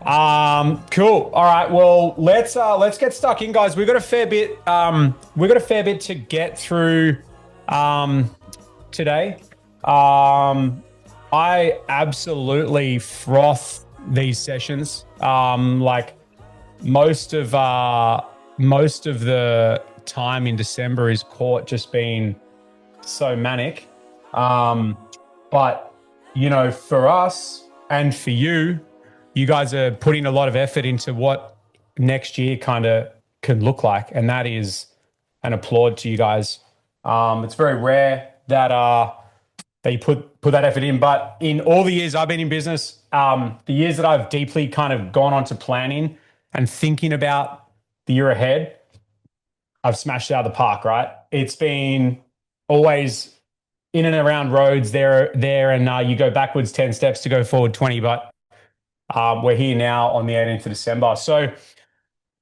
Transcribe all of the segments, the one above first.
Cool. All right. Well, let's get stuck in, guys. We've got a fair bit to get through um today. Um, I absolutely froth these sessions. Like most of the time in December is caught just being so manic. Um, but for us and for you, you guys are putting a lot of effort into what next year kind of can look like, and that is an applaud to you guys. It's very rare that you put that effort in, but in all the years I've been in business, the years that I've deeply kind of gone on to planning and thinking about the year ahead, I've smashed it out of the park. Right? It's been always in and around roads there, and you go backwards 10 steps to go forward 20. But we're here now on the 18th of December. So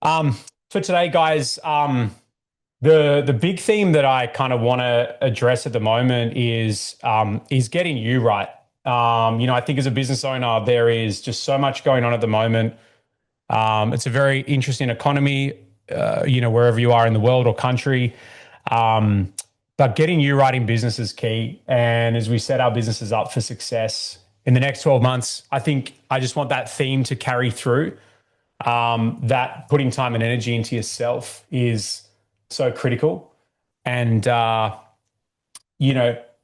for today, guys, the big theme that I kind of want to address at the moment is getting you right. I think as a business owner, there is just so much going on at the moment. It's a very interesting economy, wherever you are in the world or country. But getting you right in business is key. And as we set our businesses up for success in the next 12 months, I think I just want that theme to carry through. That putting time and energy into yourself is so critical. And, as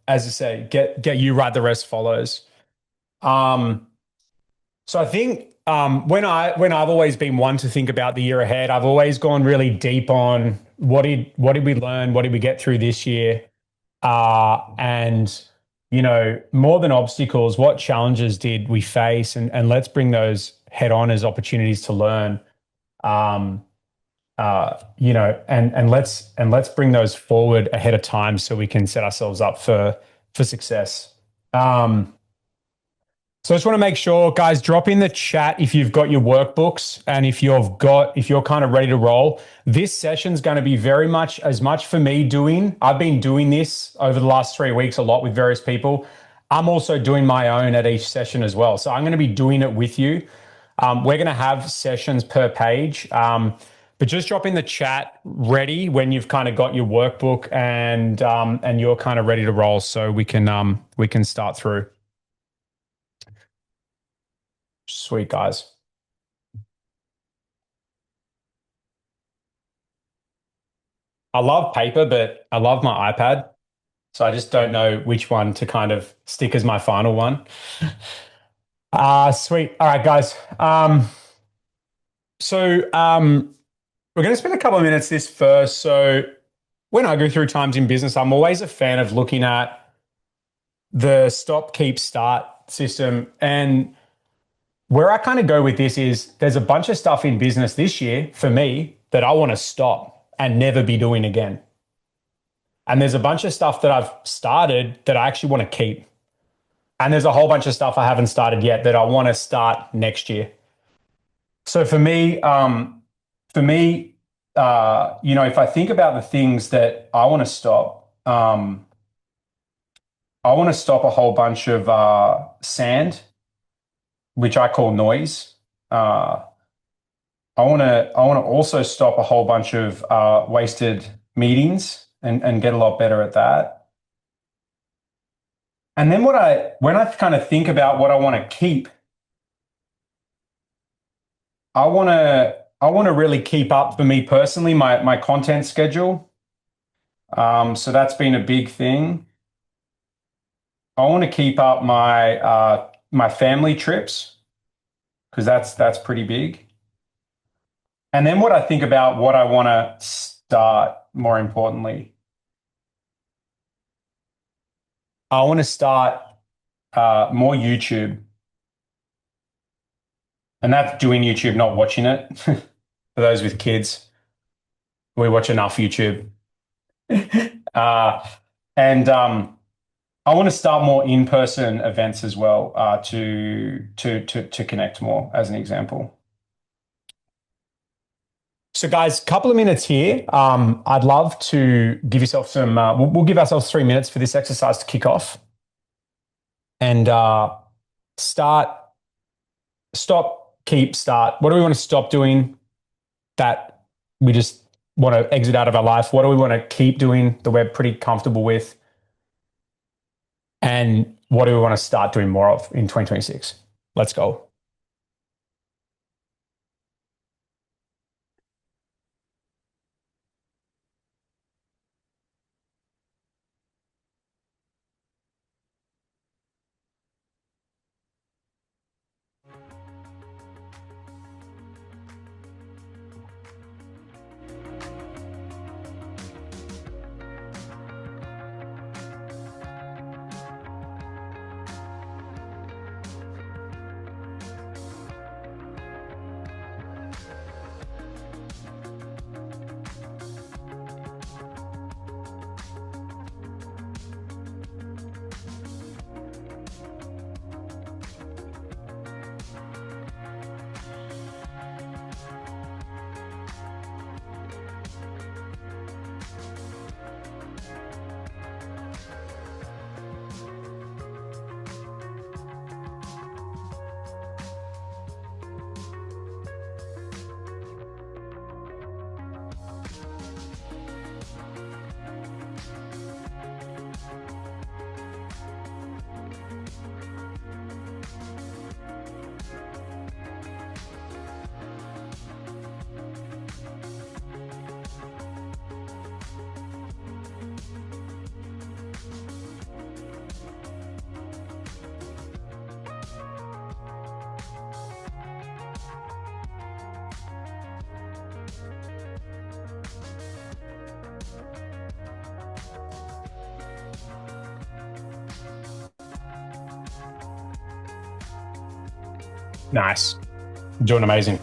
I say, get you right, the rest follows. So I think when I've always been one to think about the year ahead, I've always gone really deep on what did we learn, what did we get through this year, and more than obstacles, what challenges did we face, and let's bring those head on as opportunities to learn, and let's bring those forward ahead of time so we can set ourselves up for success. So I just want to make sure, guys, drop in the chat if you've got your workbooks and if you're kind of ready to roll. This session's going to be very much as much for me doing. I've been doing this over the last 3 weeks a lot with various people. I'm also doing my own at each session as well. So I'm going to be doing it with you. We're going to have sessions per page. But just drop in the chat ready when you've kind of got your workbook and you're kind of ready to roll so we can start through. Sweet, guys. I love paper, but I love my iPad. So I just don't know which one to kind of stick as my final one. Sweet. All right, guys. So we're going to spend a couple of minutes this first. So when I go through times in business, I'm always a fan of looking at the stop, keep, start system. And where I kind of go with this is there's a bunch of stuff in business this year for me that I want to stop and never be doing again. And there's a bunch of stuff that I've started that I actually want to keep. And there's a whole bunch of stuff I haven't started yet that I want to start next year. So for me, if I think about the things that I want to stop, I want to stop a whole bunch of sand, which I call noise. I want to also stop a whole bunch of wasted meetings and get a lot better at that. And then when I kind of think about what I want to keep, I want to really keep up for me personally my content schedule. So that's been a big thing. I want to keep up my family trips because that's pretty big. And then what I think about what I want to start, more importantly, I want to start more YouTube. And that's doing YouTube, not watching it. For those with kids, we watch enough YouTube. And I want to start more in-person events as well to connect more, as an example. So, guys, couple of minutes here. I'd love to give yourself some. We'll give ourselves 3 minutes for this exercise to kick off, and stop keep, start? What do we want to stop doing that we just want to exit out of our life? What do we want to keep doing that we're pretty comfortable with? And what do we want to start doing more of in 2026? Let's go. Nice. Doing amazing.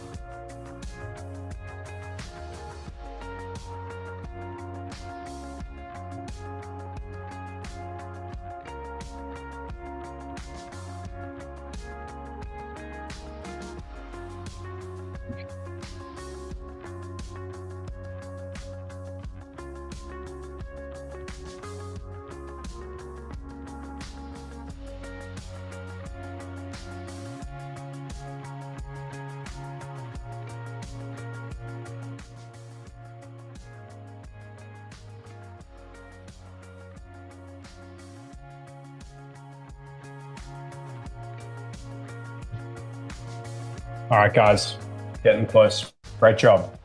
All right, guys, getting close. Great job.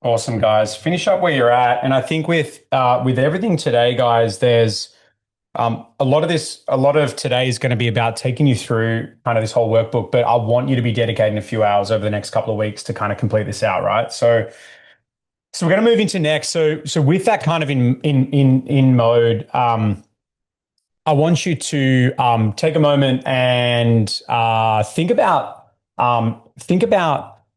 Awesome, guys. Finish up where you're at, and I think with everything today, guys, there's a lot of today is going to be about taking you through kind of this whole workbook. But I want you to be dedicating a few hours over the next couple of weeks to kind of complete this out, right? So we're going to move into next. So with that kind of in mode, I want you to take a moment and think about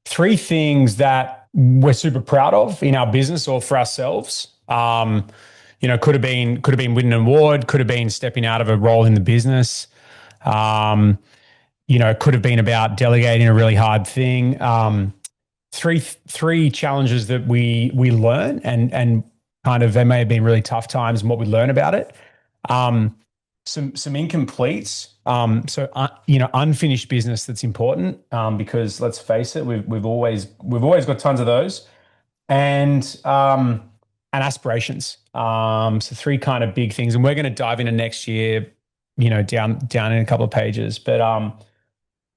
three things that we're super proud of in our business or for ourselves. Could have been winning an award, could have been stepping out of a role in the business. Could have been about delegating a really hard thing. Three challenges that we learn and kind of they may have been really tough times and what we learn about it. Some incompletes. Unfinished business that's important because let's face it, we've always got tons of those, and aspirations. So three kind of big things, and we're going to dive into next year, down in a couple of pages. But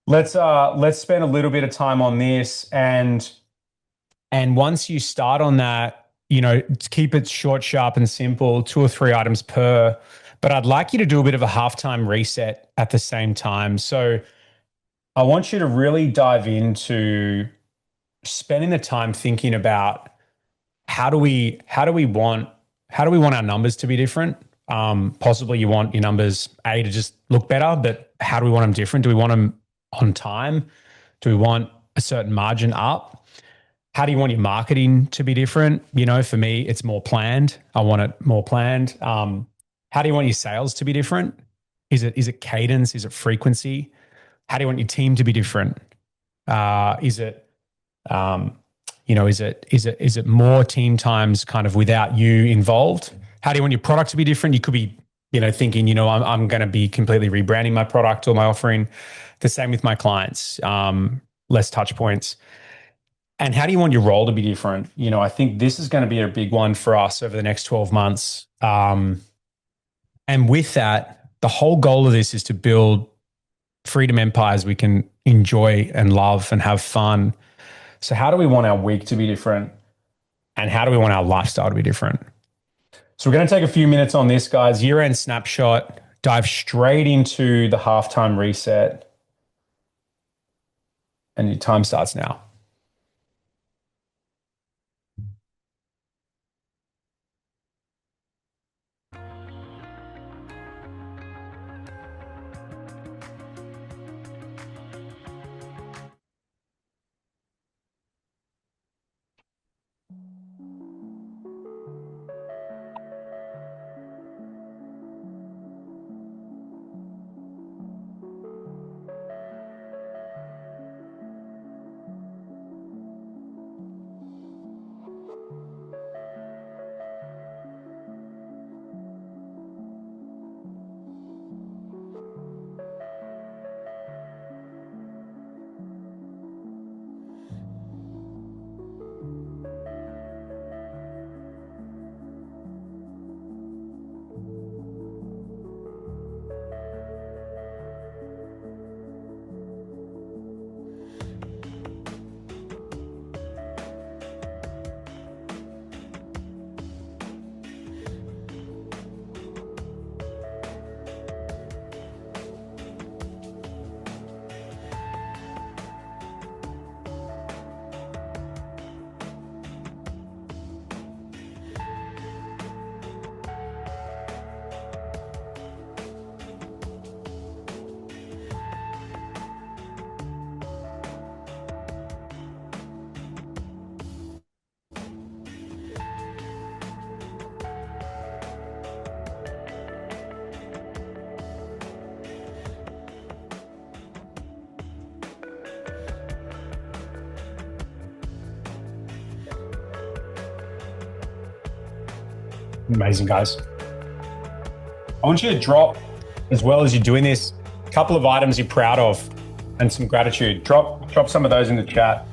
let's spend a little bit of time on this, and once you start on that, keep it short, sharp, and simple. 2 or 3 items per. But I'd like you to do a bit of a halftime reset at the same time. So I want you to really dive into spending the time thinking about how do we want our numbers to be different? Possibly you want your numbers to just look better, but how do we want them different? Do we want them on time? Do we want a certain margin up? How do you want your marketing to be different? For me, it's more planned. I want it more planned. How do you want your sales to be different? Is it cadence? Is it frequency? How do you want your team to be different? Is it Is it more team times kind of without you involved? How do you want your product to be different? You could be, thinking, I'm going to be completely rebranding my product or my offering. The same with my clients, less touch points. And how do you want your role to be different? I think this is going to be a big one for us over the next 12 months. And with that, the whole goal of this is to build freedom empires we can enjoy and love and have fun. So how do we want our week to be different? And how do we want our lifestyle to be different? So we're going to take a few minutes on this, guys. Year-end snapshot, dive straight into the halftime reset. And your time starts now. Amazing, guys. I want you to drop, as well as you're doing this, a couple of items you're proud of and some gratitude. Drop some of those in the chat.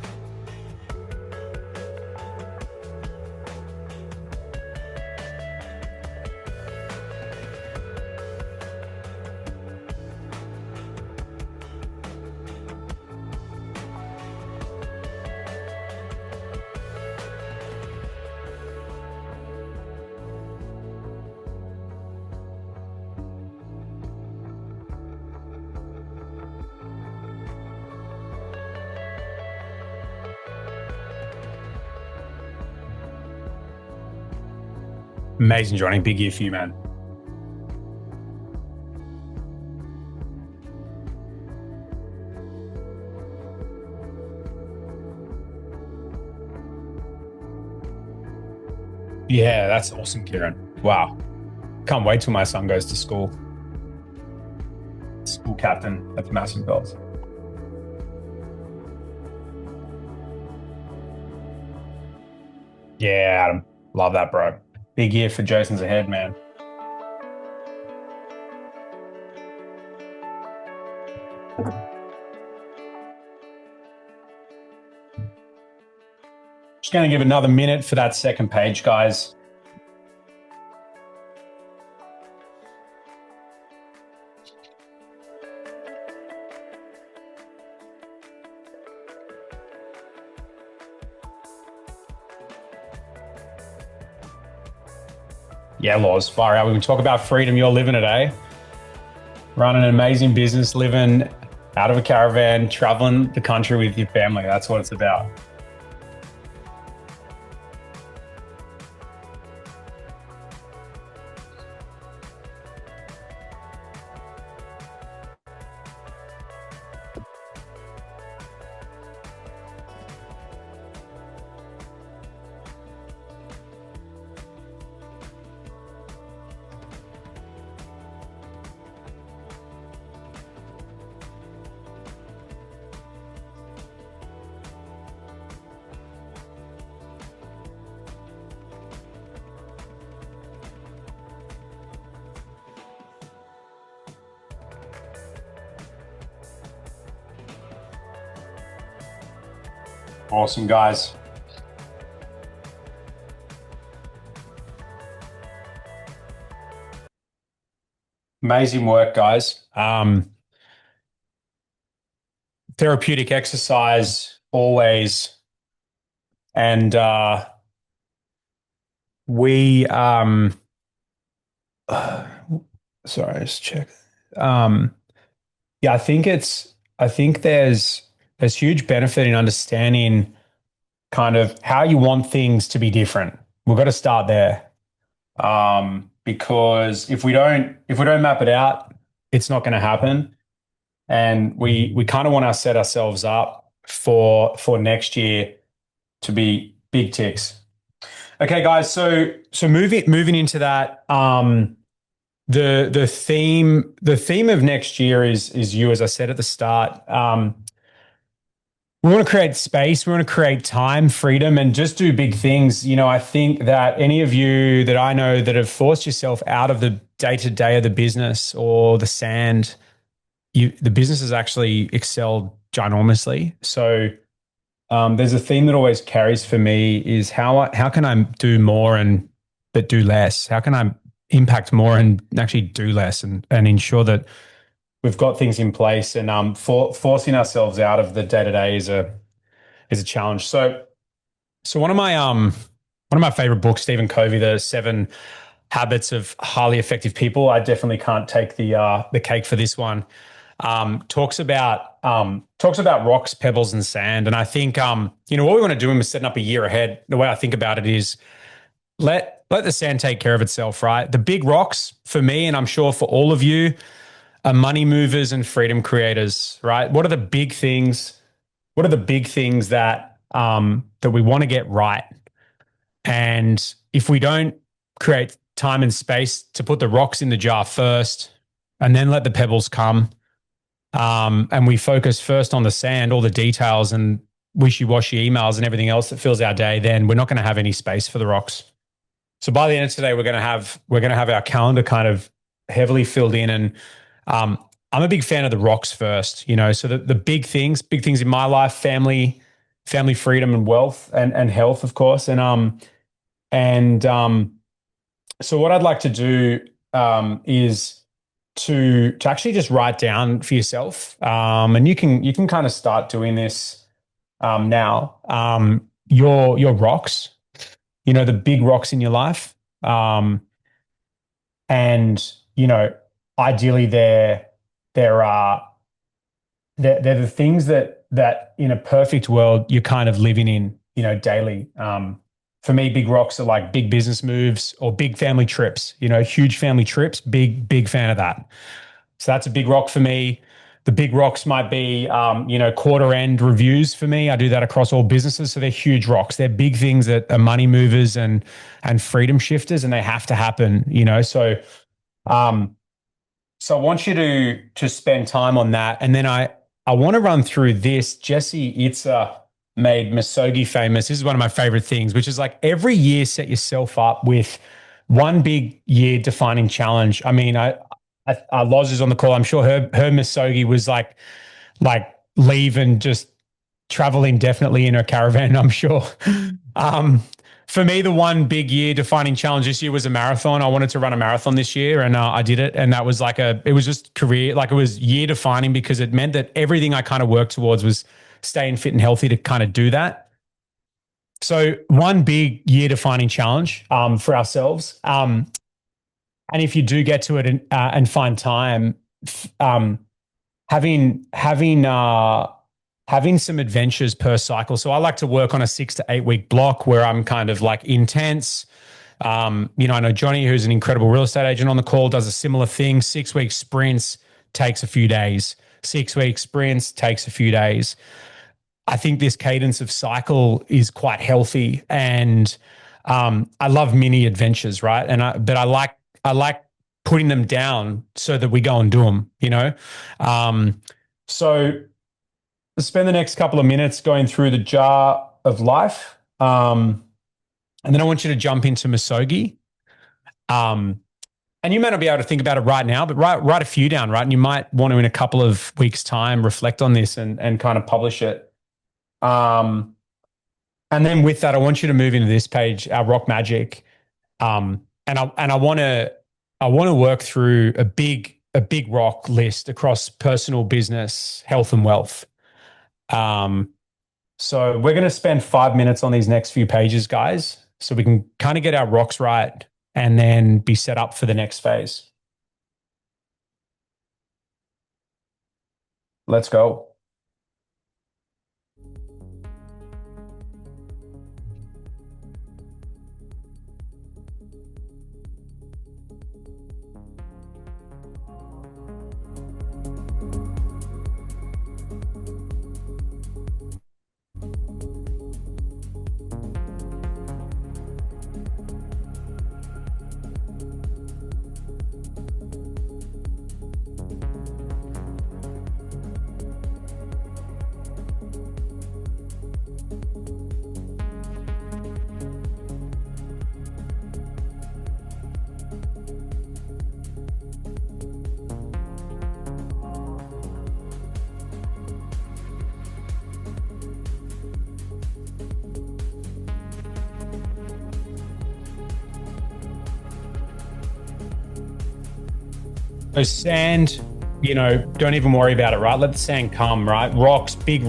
Amazing, Johnny. Big year for you, man. Yeah, that's awesome, Kieran. Wow. Can't wait till my son goes to school. School captain at the massive goals. Yeah, Adam. Love that, bro. Big year for Jason's ahead, man. Just going to give another minute for that second page, guys. Yeah, Laws, far out. We can talk about freedom. You're living it, eh? Running an amazing business, living out of a caravan, traveling the country with your family. That's what it's about. Awesome, guys. Amazing work, guys. Therapeutic exercise always. And we, sorry, just check. Um, yeah, I think there's huge benefit in understanding kind of how you want things to be different. We've got to start there. Because if we don't map it out, it's not going to happen. And we kind of want to set ourselves up for next year to be big ticks. Okay, guys. So moving into that, the theme of next year is you, as I said at the start. We want to create space, we want to create time, freedom, and just do big things. You know, I think that any of you that I know that have forced yourself out of the day to day of the business or the sand, the business has actually excelled ginormously. So there's a theme that always carries for me is how can I do more and but do less? How can I impact more and actually do less and ensure that we've got things in place and forcing ourselves out of the day to day is a challenge. So one of my favorite books, Stephen Covey, The Seven Habits of Highly Effective People. I definitely can't take the cake for this one. Talks about rocks, pebbles, and sand. And I think you know what we want to do when we're setting up a year ahead. The way I think about it is let the sand take care of itself, right? The big rocks for me, and I'm sure for all of you, are money movers and freedom creators, right? What are the big things? What are the big things that we want to get right? And if we don't create time and space to put the rocks in the jar first, and then let the pebbles come, and we focus first on the sand, all the details and wishy-washy emails and everything else that fills our day, then we're not going to have any space for the rocks. So by the end of today, we're going to have our calendar kind of heavily filled in, and I'm a big fan of the rocks first. You know, so the big things in my life, family freedom and wealth and health, of course, and so what I'd like to do is to actually just write down for yourself, and you can kind of start doing this now. Your rocks, you know, the big rocks in your life. And, you know, ideally there are, they're the things that in a perfect world, you're kind of living in, you know, daily. For me, big rocks are like big business moves or big family trips, you know, huge family trips, big fan of that. So that's a big rock for me. The big rocks might be, you know, quarter end reviews for me. I do that across all businesses. So they're huge rocks. They're big things that are money movers and freedom shifters, and they have to happen, you know. Um, so I want you to spend time on that. And then I want to run through this. Jesse Itzer made Misogi famous. This is one of my favorite things, which is like every year set yourself up with one big year defining challenge. I mean, Loz is on the call. I'm sure her Misogi was like leave and just travel indefinitely in her caravan, I'm sure. For me, the one big year defining challenge this year was a marathon. I wanted to run a marathon this year, and I did it. And that was it was just career, like it was year defining because it meant that everything I kind of worked towards was staying fit and healthy to kind of do that. So one big year defining challenge for ourselves. And if you do get to it and find time, having some adventures per cycle. So I like to work on a 6 to 8 week block where I'm kind of like intense. You know, I know Johnny, who's an incredible real estate agent on the call, does a similar thing. 6 week sprints takes a few days. 6 week sprints takes a few days. I think this cadence of cycle is quite healthy, and I love mini adventures, right? But I like putting them down so that we go and do them. You know, so spend the next couple of minutes going through the jar of life. And then I want you to jump into Misogi. And you may not be able to think about it right now, but write a few down, right? And you might want to, in a couple of weeks' time, reflect on this and kind of publish it. And then with that, I want you to move into this page, our rock magic. And I want to work through a big rock list across personal, business, health, and wealth. Um, so we're going to spend 5 minutes on these next few pages, guys, so we can kind of get our rocks right and then be set up for the next phase. Let's go. So sand, don't even worry about it, right? Let the sand come, right? Rocks, big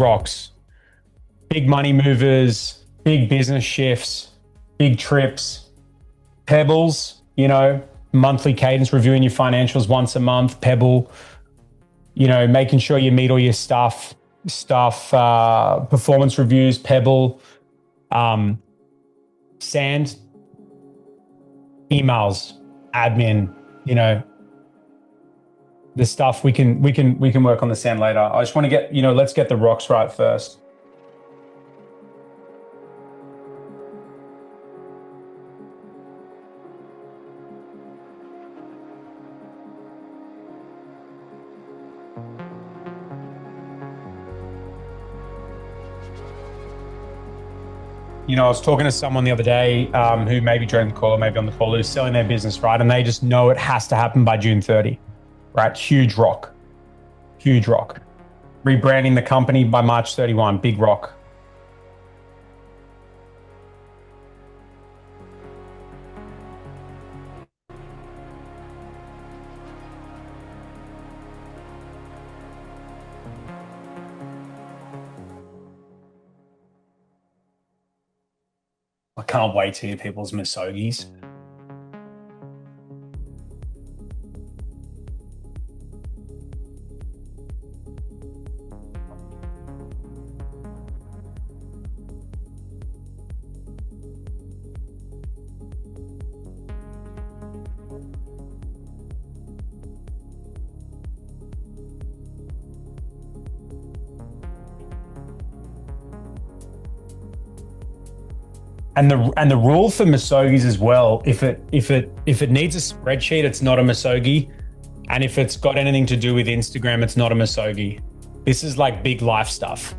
money movers, big business shifts, big trips, pebbles, monthly cadence, reviewing your financials once a month, pebble, making sure you meet all your stuff, performance reviews, pebble, sand, emails, admin, the stuff we can work on the sand later. I just want to get, let's get the rocks right first. I was talking to someone the other day who maybe during the call or maybe on the call who's selling their business, right? And they just know it has to happen by June 30, right? Huge rock. Rebranding the company by March 31, big rock. I can't wait to hear people's misogis. And the rule for misogis as well, if it needs a spreadsheet, it's not a misogi. And if it's got anything to do with Instagram, it's not a misogi. This is like big life stuff.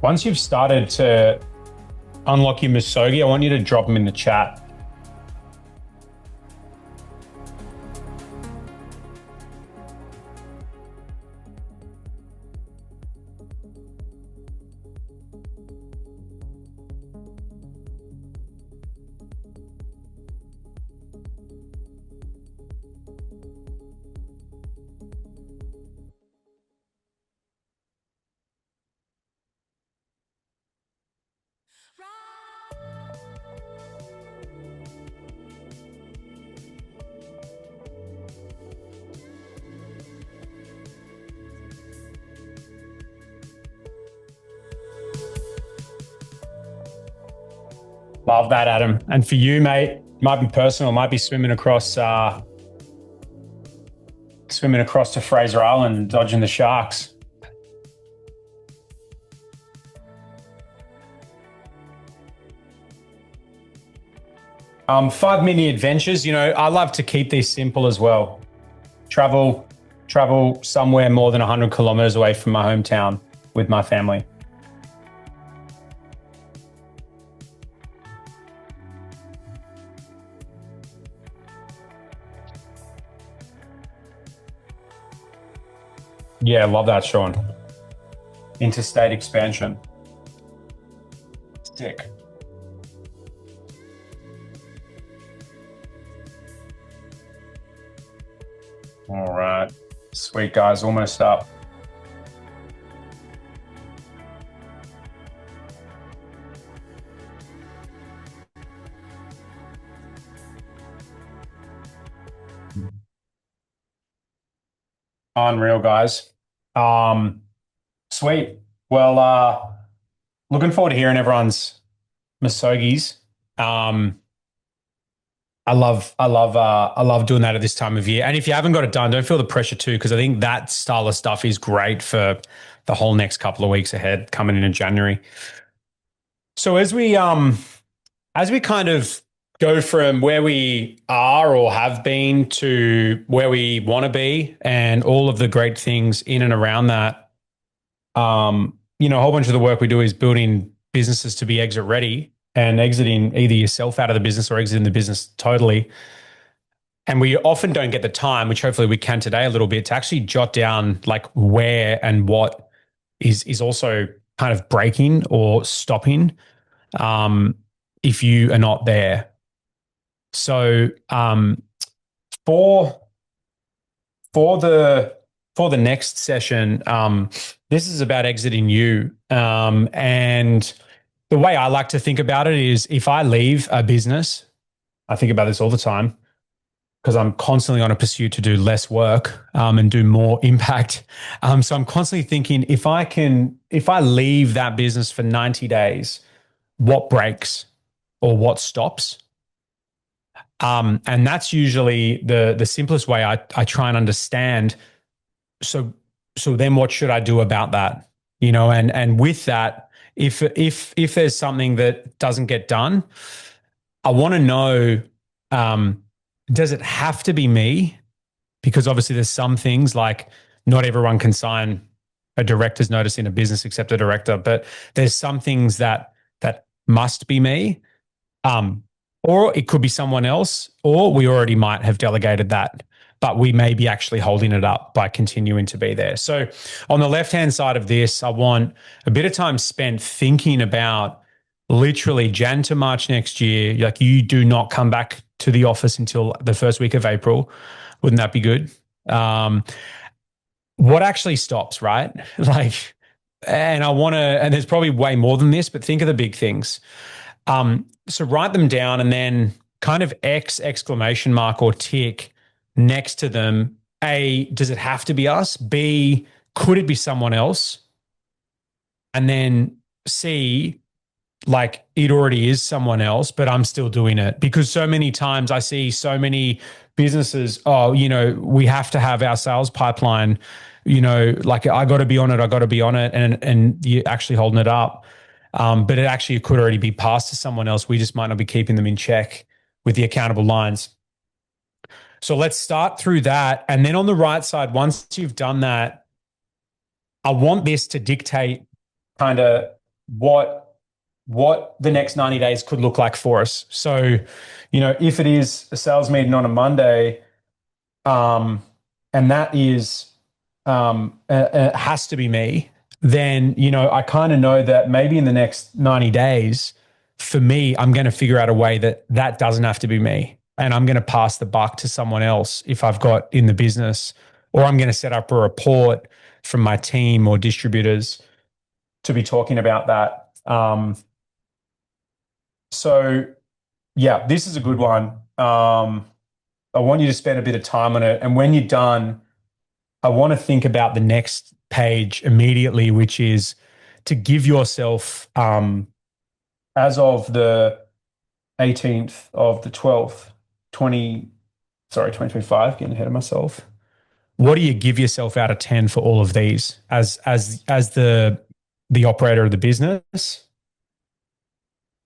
Once you've started to unlock your misogi, I want you to drop them in the chat. Love that, Adam. And for you, mate, might be personal, might be swimming across to Fraser Island and dodging the sharks. 5 mini adventures. I love to keep these simple as well. Travel, travel somewhere more than 100 kilometers away from my hometown with my family. Yeah, love that, Sean. Interstate expansion. Sick. All right. Sweet, guys. Almost up. Unreal, guys. Um, Sweet. Well, looking forward to hearing everyone's Masogis. Um, I love doing that at this time of year. And if you haven't got it done, don't feel the pressure too, because I think that style of stuff is great for the whole next couple of weeks ahead, coming into January. So as we kind of go from where we are or have been to where we want to be, and all of the great things in and around that, a whole bunch of the work we do is building businesses to be exit ready and exiting either yourself out of the business or exiting the business totally. And we often don't get the time, which hopefully we can today a little bit, to actually jot down like where and what is also kind of breaking or stopping, if you are not there. So for for the for the next session, this is about exiting you. And the way I like to think about it is, if I leave a business, I think about this all the time because I'm constantly on a pursuit to do less work, and do more impact. So I'm constantly thinking, if I leave that business for 90 days, what breaks or what stops? And that's usually the simplest way I try and understand. So then what should I do about that? And with that, if there's something that doesn't get done, I want to know, does it have to be me? Because obviously there's some things, like not everyone can sign a director's notice in a business except a director, but there's some things that must be me. Um, or it could be someone else, or we already might have delegated that, but we may be actually holding it up by continuing to be there. So on the left-hand side of this, I want a bit of time spent thinking about literally Jan to March next year. Like, you do not come back to the office until the first week of April. Wouldn't that be good? Um, what actually stops, right? Like, and I want to, and there's probably way more than this, but think of the big things. So write them down, and then kind of X exclamation mark or tick next to them. A, does it have to be us? B, could it be someone else? And then C, like, it already is someone else, but I'm still doing it. Because so many times I see so many businesses, oh, we have to have our sales pipeline, like, I got to be on it, I got to be on it. And you're actually holding it up. But it actually could already be passed to someone else. We just might not be keeping them in check with the accountable lines. So let's start through that. And then on the right side, once you've done that, I want this to dictate kind of what the next 90 days could look like for us. So, if it is a sales meeting on a Monday, and that is, has to be me, then, I kind of know that maybe in the next 90 days, for me, I'm going to figure out a way that doesn't have to be me. And I'm going to pass the buck to someone else if I've got in the business, or I'm going to set up a report from my team or distributors to be talking about that. So yeah, this is a good one. I want you to spend a bit of time on it. And when you're done, I want to think about the next page immediately, which is to give yourself, as of the 18th of the 12th, 2025, getting ahead of myself. What do you give yourself out of 10 for all of these as the operator of the business?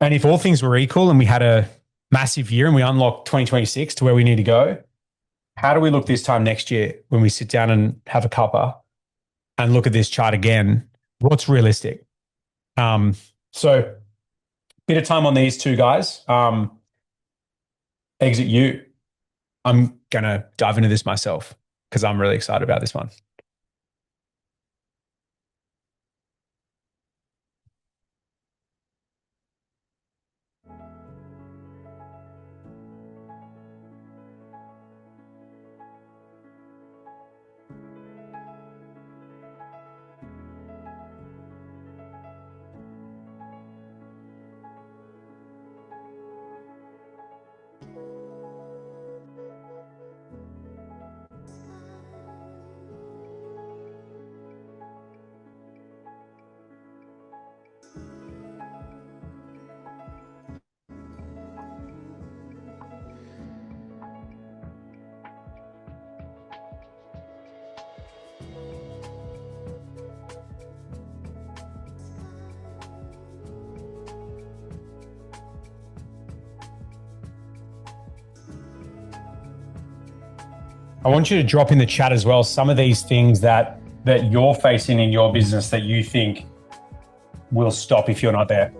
And if all things were equal and we had a massive year and we unlocked 2026 to where we need to go, how do we look this time next year when we sit down and have a cuppa and look at this chart again? What's realistic? So bit of time on these two guys. Exit you. I'm going to dive into this myself because I'm really excited about this one. I want you to drop in the chat as well some of these things that you're facing in your business that you think will stop if you're not there.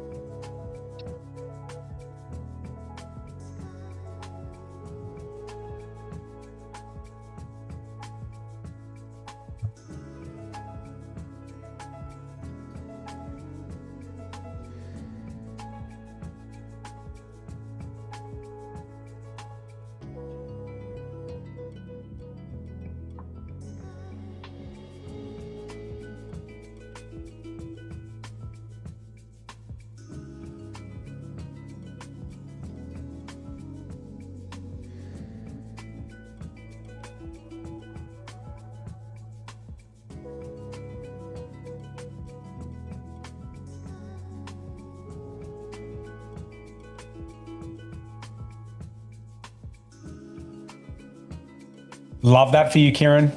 Love that for you, Kieran.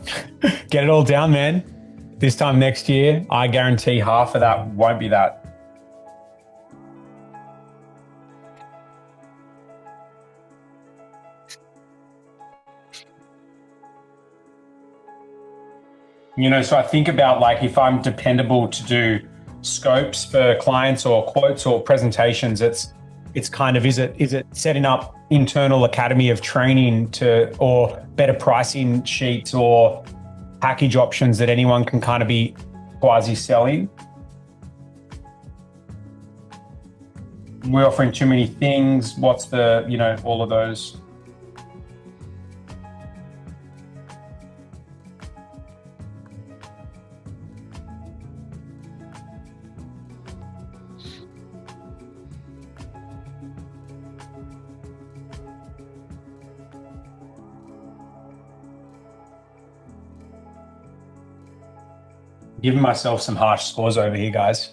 Get it all down, man. This time next year, I guarantee half of that won't be that. You know, so I think about like if I'm dependable to do scopes for clients or quotes or presentations, it's kind of is it setting up internal academy of training to or better pricing sheets or package options that anyone can kind of be quasi selling? We're offering too many things. What's the, you know, all of those. Giving myself some harsh scores over here, guys.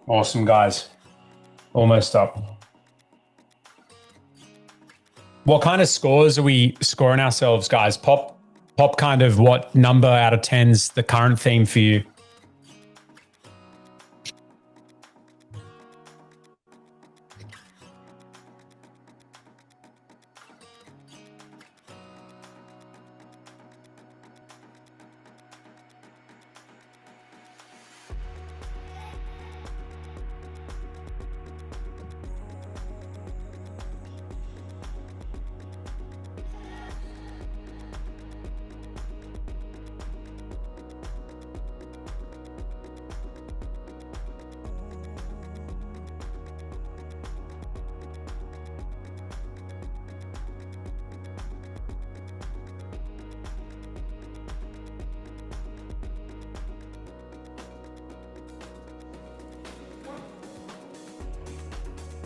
Awesome, guys. Almost up. What kind of scores are we scoring ourselves, guys? Pop kind of what number out of 10's the current theme for you?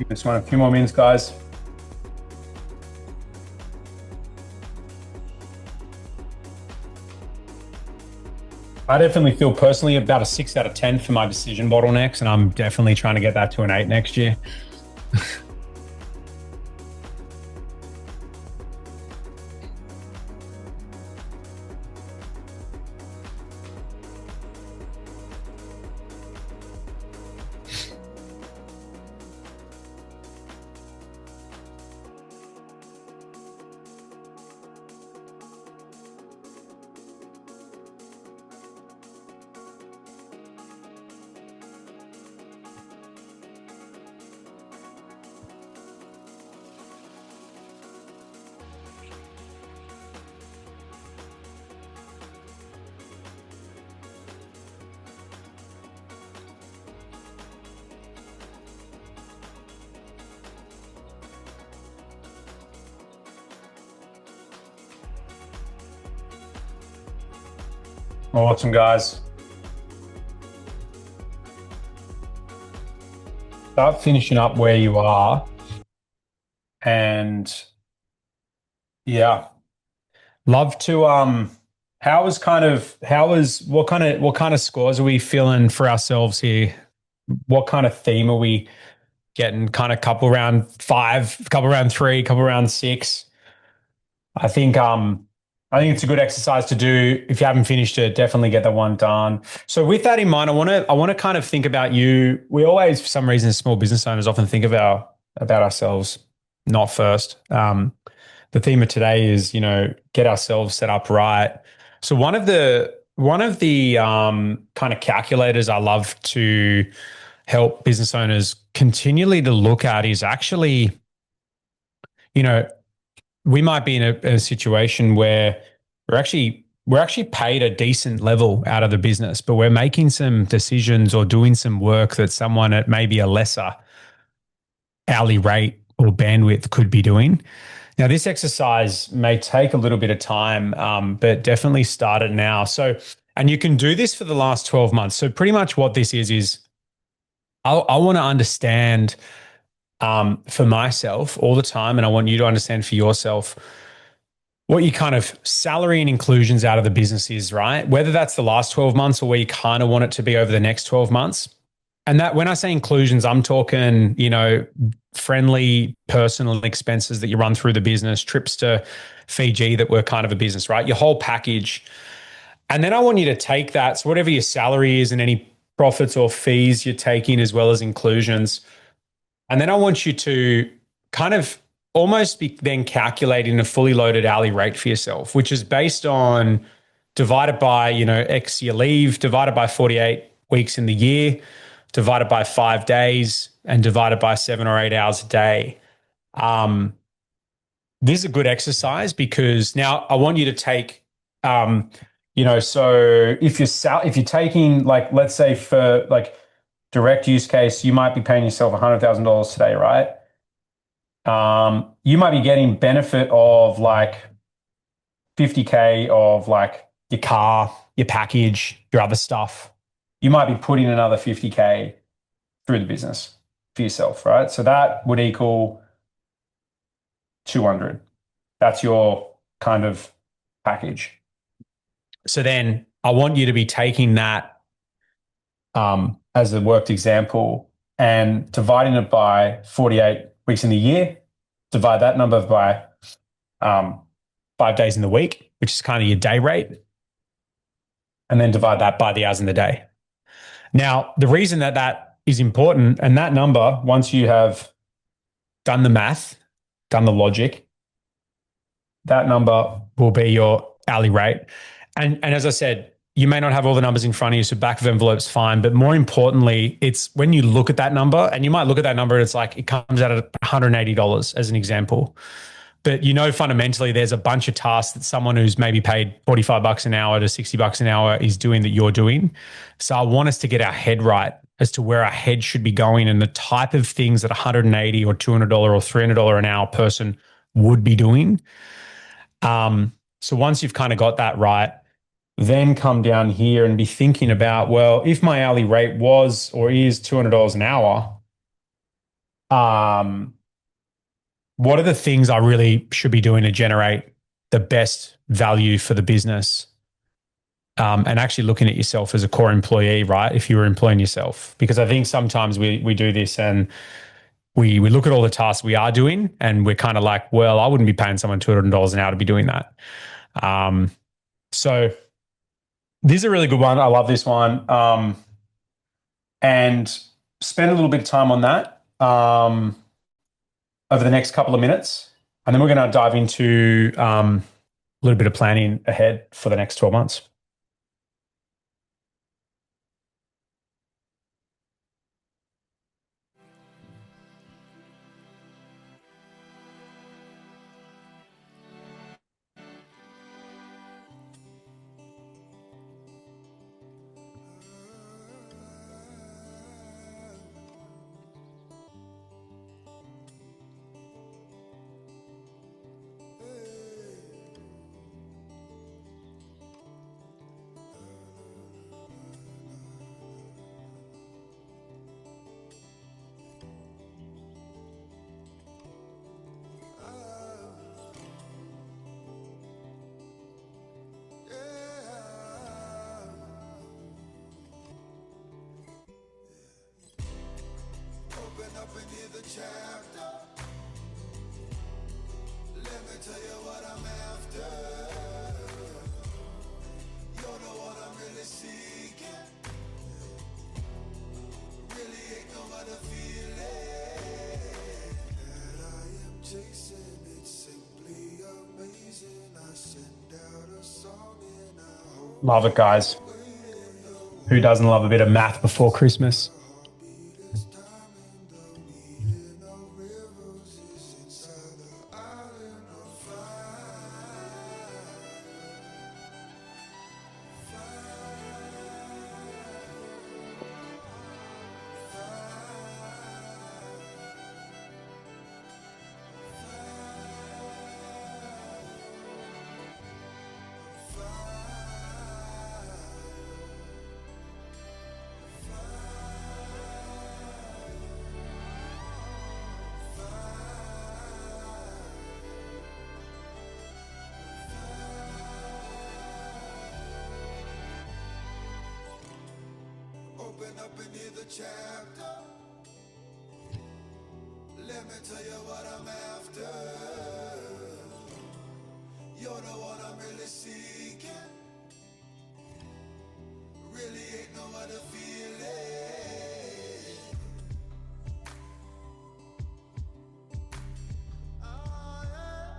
Just want a few more minutes, guys. I definitely feel personally about a 6 out of 10 for my decision bottlenecks, and I'm definitely trying to get that to an 8 next year. Awesome, guys. Start finishing up where you are. And yeah, love to what kind of scores are we feeling for ourselves here? What kind of theme are we getting? Kind of couple round 5, couple round 3, couple round 6. I think I think it's a good exercise to do. If you haven't finished it, definitely get that one done. So with that in mind, I want to kind of think about you. We always, for some reason, as small business owners, often think about ourselves not first. The theme of today is, get ourselves set up right. So one of the kind of calculators I love to help business owners continually to look at is actually, you know, we might be in a situation where we're actually paid a decent level out of the business, but we're making some decisions or doing some work that someone at maybe a lesser hourly rate or bandwidth could be doing. Now, this exercise may take a little bit of time, but definitely start it now. So, and you can do this for the last 12 months. So, pretty much what this is I want to understand for myself all the time, and I want you to understand for yourself what your kind of salary and inclusions out of the business is, right? Whether that's the last 12 months or where you kind of want it to be over the next 12 months. And that when I say inclusions, I'm talking, friendly personal expenses that you run through the business, trips to Fiji that were kind of a business, right? Your whole package. And then I want you to take that. So whatever your salary is and any profits or fees you're taking, as well as inclusions. And then I want you to kind of almost be then calculating a fully loaded hourly rate for yourself, which is based on divided by, X your leave, divided by 48 weeks in the year, divided by 5 days, and divided by 7 or 8 hours a day. This is a good exercise because now I want you to take, so if you're taking, like, let's say for like direct use case, you might be paying yourself $100,000 today, right? You might be getting benefit of like 50K of like your car, your package, your other stuff. You might be putting another 50K through the business for yourself, right? So that would equal 200. That's your kind of package. So then I want you to be taking that as a worked example and dividing it by 48 weeks in the year, divide that number by 5 days in the week, which is kind of your day rate, and then divide that by the hours in the day. Now, the reason that that is important, and that number, once you have done the math, done the logic, that number will be your hourly rate. And as I said, you may not have all the numbers in front of you, so back of envelope's fine. But more importantly, it's when you look at that number, and you might look at that number and it's like it comes out at $180 as an example. But you know, fundamentally, there's a bunch of tasks that someone who's maybe paid $45 an hour to $60 an hour is doing that you're doing. So I want us to get our head right as to where our head should be going and the type of things that $180 or $200 or $300 an hour person would be doing. So once you've kind of got that right, then come down here and be thinking about, well, if my hourly rate was or is $200 an hour, what are the things I really should be doing to generate the best value for the business? And actually looking at yourself as a core employee, right? If you were employing yourself, because I think sometimes we do this and we look at all the tasks we are doing and we're kind of like, well, I wouldn't be paying someone $200 an hour to be doing that. So this is a really good one. I love this one. And spend a little bit of time on that over the next couple of minutes. And then we're going to dive into a little bit of planning ahead for the next 12 months. Up and hear the chapter. Let me tell you what I'm after. You're the one I'm really seeking. Really ain't no other feeling that I am chasing. It's simply amazing. I send out a song and I hope. Love it, guys. Who doesn't love a bit of math before Christmas? Open up and hear the chapter. Let me tell you what I'm after. You're the one I'm really seeking. Really ain't no other feeling. Oh, yeah.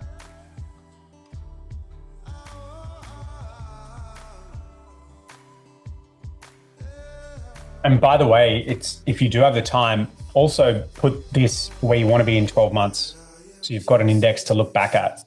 And by the way, it's if you do have the time, also put this where you want to be in 12 months. So you've got an index to look back at.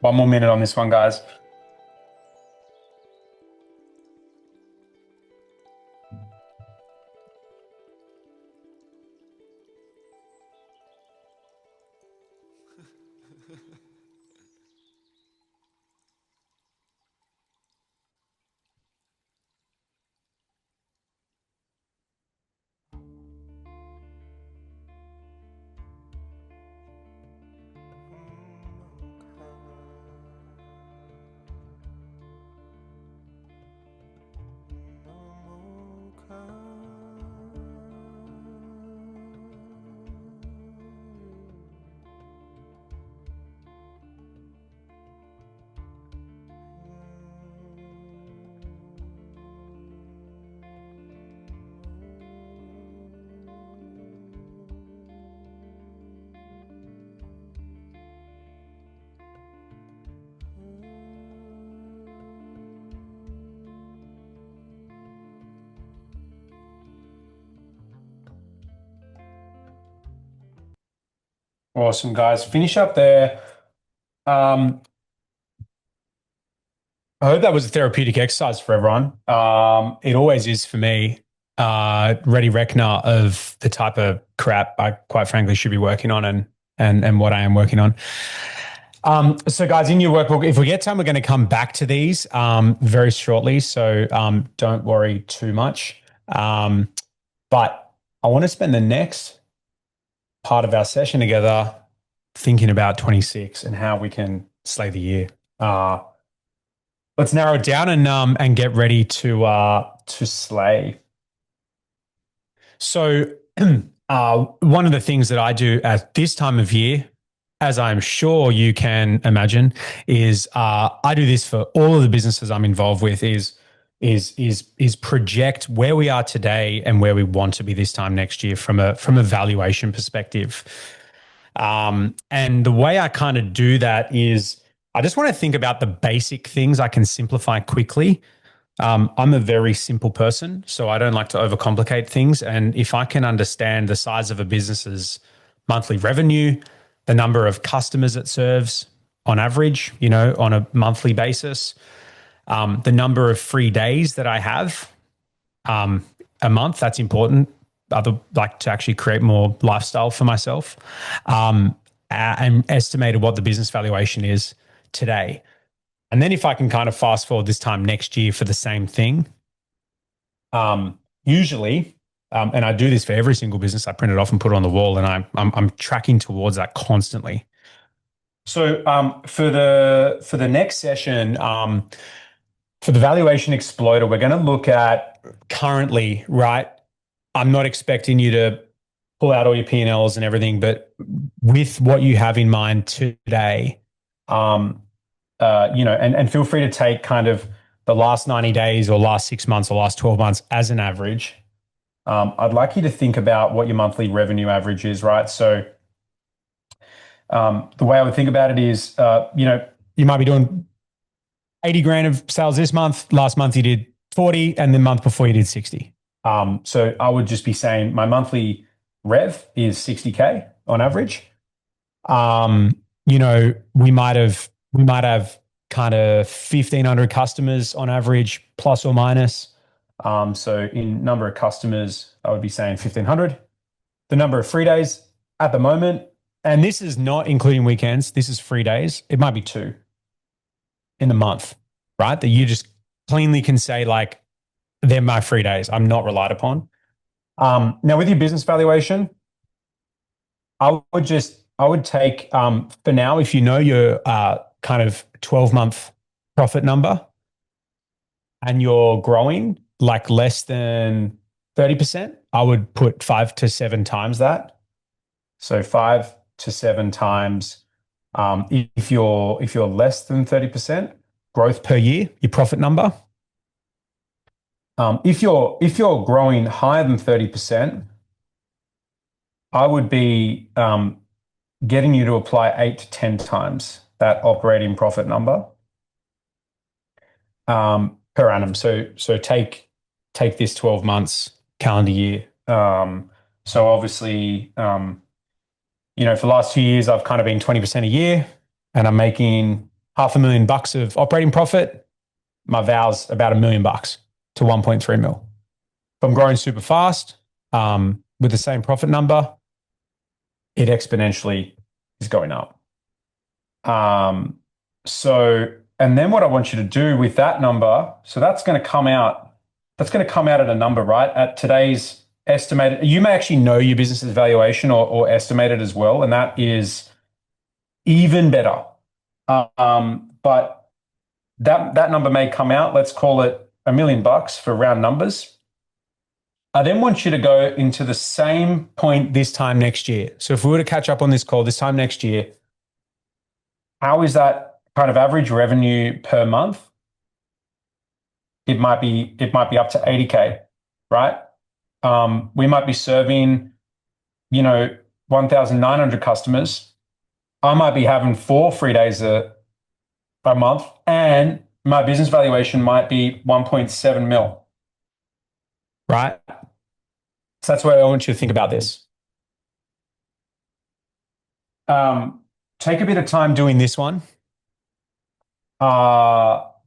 One more minute on this one, guys. Awesome, guys. Finish up there. Um, I hope that was a therapeutic exercise for everyone. It always is for me. Ready reckoner of the type of crap I quite frankly should be working on and what I am working on. So guys, in your workbook, if we get time, we're going to come back to these very shortly. So don't worry too much. But I want to spend the next part of our session together thinking about 26 and how we can slay the year. Let's narrow it down and get ready to slay. So, one of the things that I do at this time of year, as I'm sure you can imagine, is I do this for all of the businesses I'm involved with. Is project where we are today and where we want to be this time next year from a valuation perspective. And the way I kind of do that is I just want to think about the basic things I can simplify quickly. I'm a very simple person, so I don't like to overcomplicate things. And if I can understand the size of a business's monthly revenue, the number of customers it serves on average, on a monthly basis, the number of free days that I have a month, that's important. I'd like to actually create more lifestyle for myself, and estimated what the business valuation is today. And then if I can kind of fast forward this time next year for the same thing, usually, and I do this for every single business, I print it off and put it on the wall, and I'm tracking towards that constantly. So for the next session, for the valuation exploder, we're going to look at currently, right? I'm not expecting you to pull out all your P&Ls and everything, but with what you have in mind today, and feel free to take kind of the last 90 days or last 6 months or last 12 months as an average. I'd like you to think about what your monthly revenue average is, right? So the way I would think about it is, you might be doing 80 grand of sales this month. Last month you did 40, and the month before you did 60. So I would just be saying my monthly rev is 60K on average. We might have kind of 1,500 customers on average, plus or minus. So in number of customers, I would be saying 1,500. The number of free days at the moment, and this is not including weekends, this is free days. It might be 2 in the month, right? That you just cleanly can say, like, they're my free days. I'm not relied upon. Now with your business valuation, I would take, for now, if you know your kind of 12-month profit number and you're growing like less than 30%, I would put 5 to 7 times that. So 5 to 7 times, if you're less than 30% growth per year, your profit number. If you're growing higher than 30%, I would be getting you to apply 8 to 10 times that operating profit number per annum. So take this 12 months calendar year. So obviously, for the last 2 years, I've kind of been 20% a year, and I'm making $500,000 of operating profit, my vow's about $1 million to 1.3 mil. If I'm growing super fast with the same profit number, it exponentially is going up. And then what I want you to do with that number, so that's going to come out at a number, right? At today's estimated, you may actually know your business's valuation or estimate it as well, and that is even better. But that number may come out, let's call it $1 million for round numbers. I then want you to go into the same point this time next year. So if we were to catch up on this call this time next year, how is that kind of average revenue per month? It might be up to 80K, right? We might be serving, 1,900 customers. I might be having 4 free days a month, and my business valuation might be 1.7 mil, right? So that's why I want you to think about this. Take a bit of time doing this one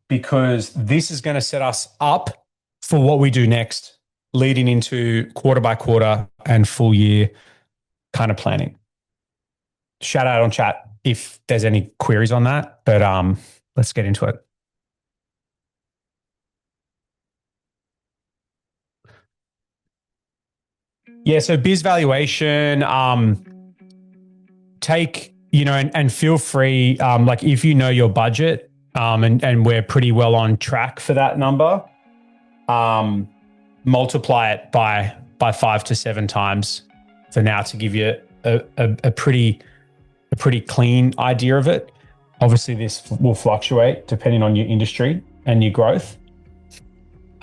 because this is going to set us up for what we do next, leading into quarter by quarter and full year kind of planning. Shout out on chat if there's any queries on that, but let's get into it. Yeah, so biz valuation, take, and feel free, like if you know your budget, and we're pretty well on track for that number, multiply it by 5 to 7 times for now to give you a pretty clean idea of it. Obviously, this will fluctuate depending on your industry and your growth.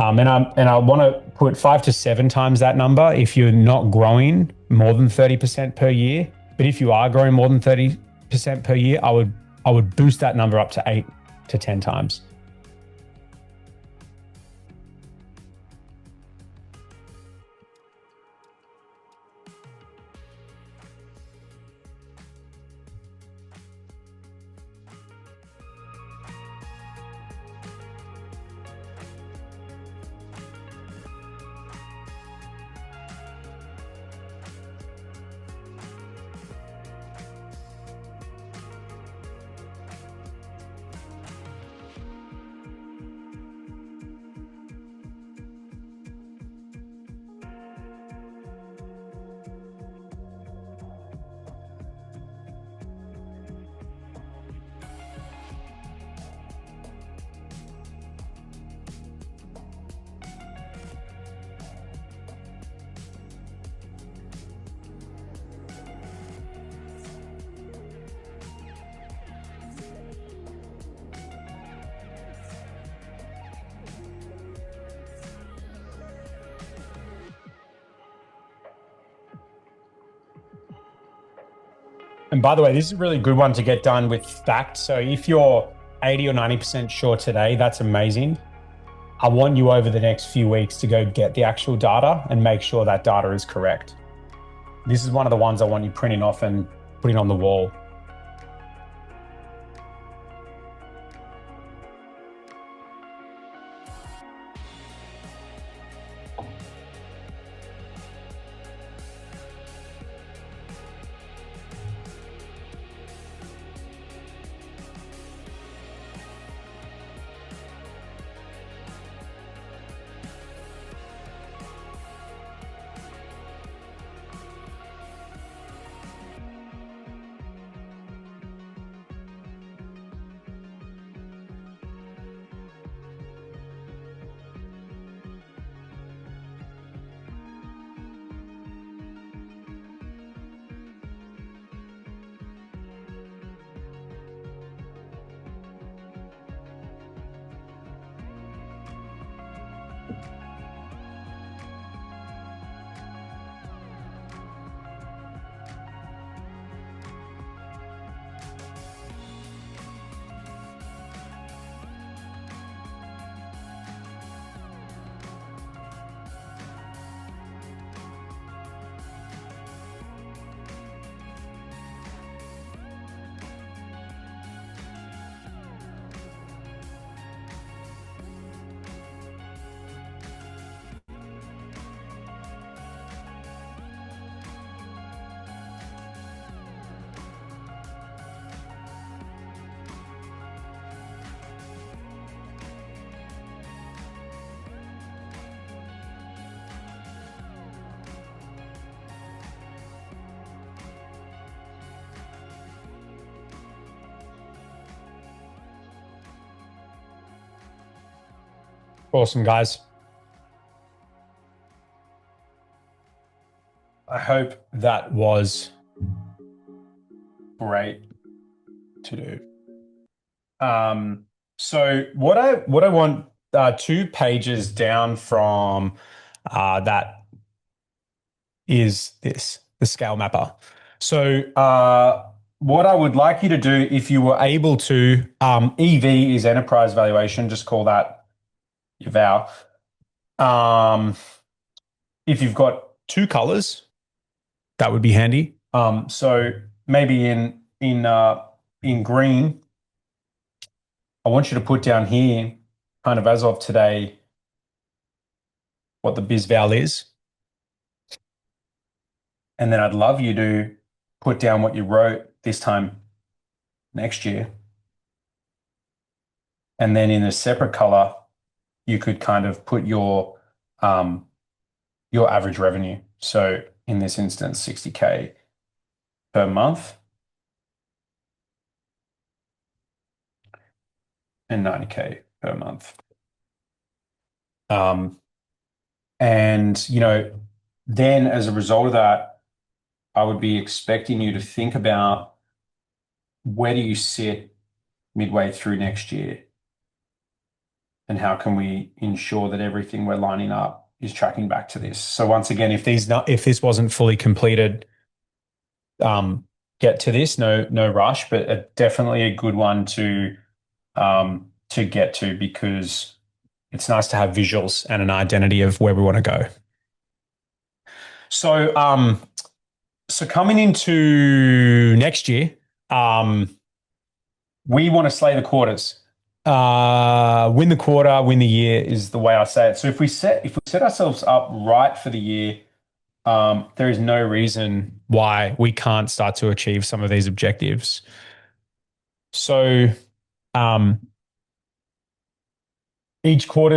And I want to put 5 to 7 times that number if you're not growing more than 30% per year. But if you are growing more than 30% per year, I would boost that number up to 8 to 10 times. And by the way, this is a really good one to get done with facts. So if you're 80 or 90% sure today, that's amazing. I want you over the next few weeks to go get the actual data and make sure that data is correct. This is one of the ones I want you printing off and putting on the wall. Awesome, guys. I hope that was great to do. So what I want 2 pages down from that is the scale mapper. So what I would like you to do, if you were able to, EV is enterprise valuation, just call that your vow. If you've got 2 colors, that would be handy. So maybe in green, I want you to put down here, kind of as of today, what the biz val is. And then I'd love you to put down what you wrote this time next year. And then in a separate color, you could kind of put your average revenue. So in this instance, 60K per month and 90K per month. And, then as a result of that, I would be expecting you to think about where do you sit midway through next year? And how can we ensure that everything we're lining up is tracking back to this? So once again, if this wasn't fully completed, get to this. No rush, but definitely a good one to get to, because it's nice to have visuals and an identity of where we want to go. So coming into next year, we want to slay the quarters. Win the quarter, win the year is the way I say it. So if we set ourselves up right for the year, there is no reason why we can't start to achieve some of these objectives. So each quarter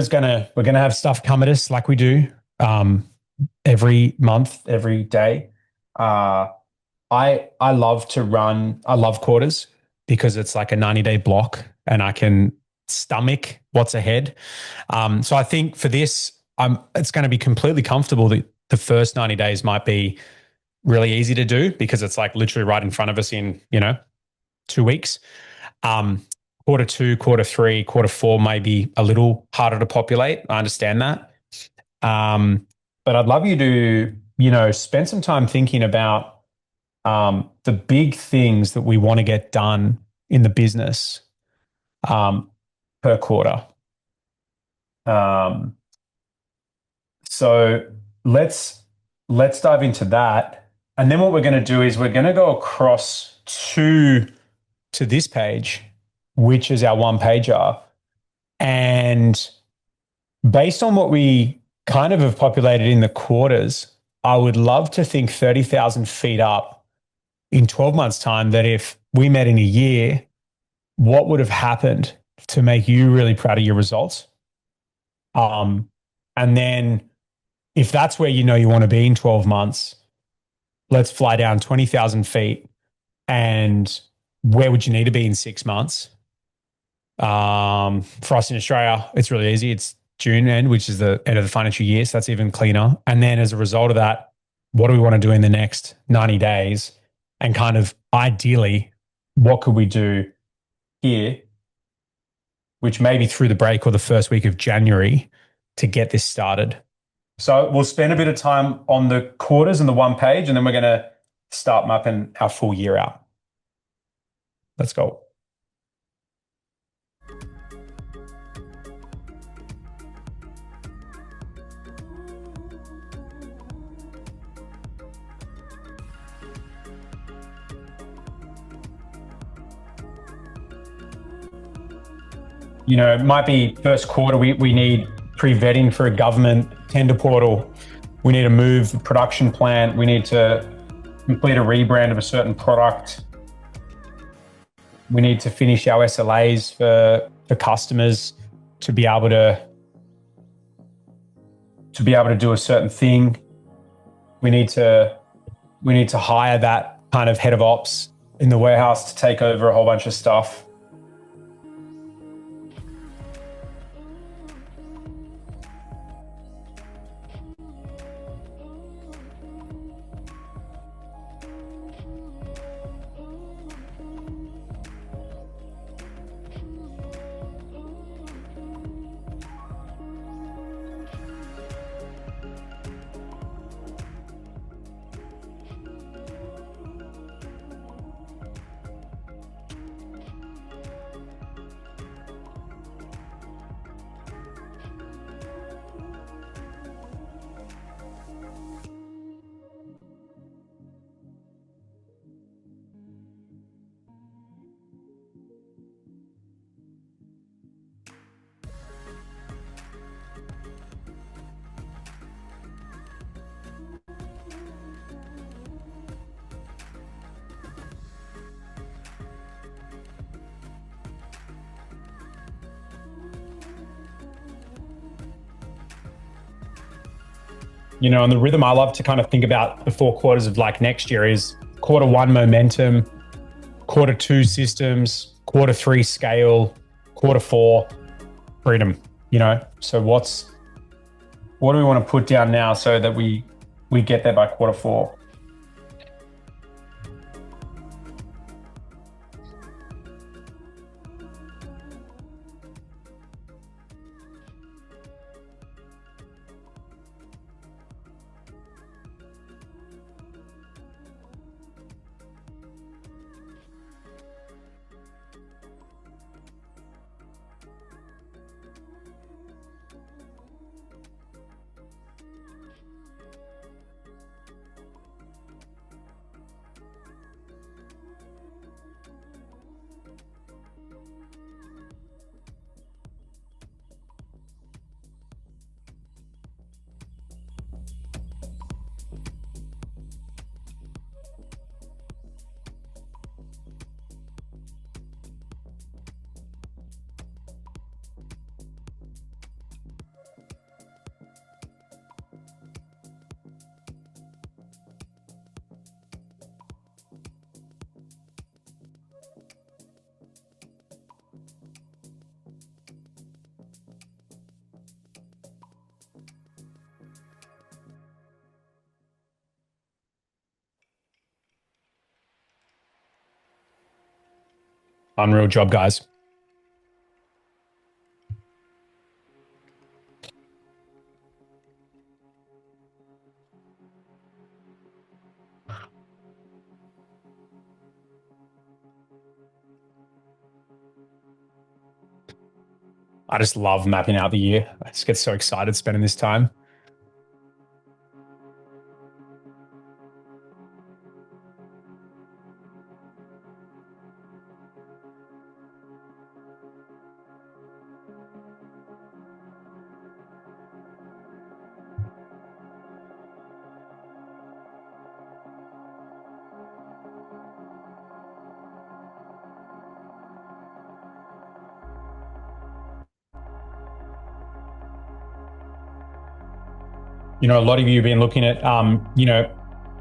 we're gonna have stuff come at us like we do every month, every day. I love quarters because it's like a 90-day block and I can stomach what's ahead. So I think for this, it's going to be completely comfortable that the first 90 days might be really easy to do because it's like literally right in front of us in, 2 weeks. Quarter 2, quarter 3, quarter 4 may be a little harder to populate. I understand that. But I'd love you to, spend some time thinking about the big things that we want to get done in the business per quarter. So let's dive into that. And then what we're going to do is we're going to go across to this page, which is our one-pager. And based on what we kind of have populated in the quarters, I would love to think 30,000 feet up in 12 months' time, that if we met in a year, what would have happened to make you really proud of your results? And then if that's where you want to be in 12 months, let's fly down 20,000 feet. And where would you need to be in 6 months? For us in Australia, it's really easy. It's June end, which is the end of the financial year. So that's even cleaner. And then as a result of that, what do we want to do in the next 90 days? And kind of ideally, what could we do here, which may be through the break or the first week of January, to get this started? So we'll spend a bit of time on the quarters and the one page, and then we're going to start mapping our full year out. Let's go. It might be first quarter, we need pre-vetting for a government tender portal. We need to move the production plant. We need to complete a rebrand of a certain product. We need to finish our SLAs for customers to be able to do a certain thing. We need to hire that kind of head of ops in the warehouse to take over a whole bunch of stuff. And the rhythm I love to kind of think about the 4 quarters of like next year is quarter 1 momentum, quarter 2 systems, quarter 3 scale, quarter 4 freedom. So what do we want to put down now so that we get there by quarter 4? Unreal job, guys. I just love mapping out the year. I just get so excited spending this time. A lot of you have been looking at,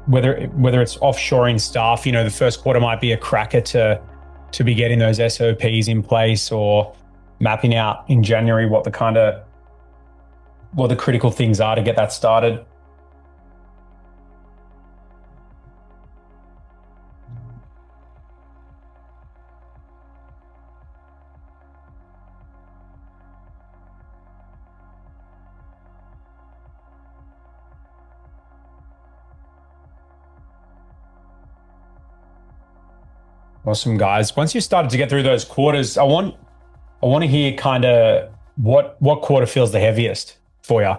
whether it's offshoring staff. The first quarter might be a cracker to be getting those SOPs in place, or mapping out in January what the critical things are to get that started. Awesome, guys. Once you started to get through those quarters, I want to hear kind of what quarter feels the heaviest for you.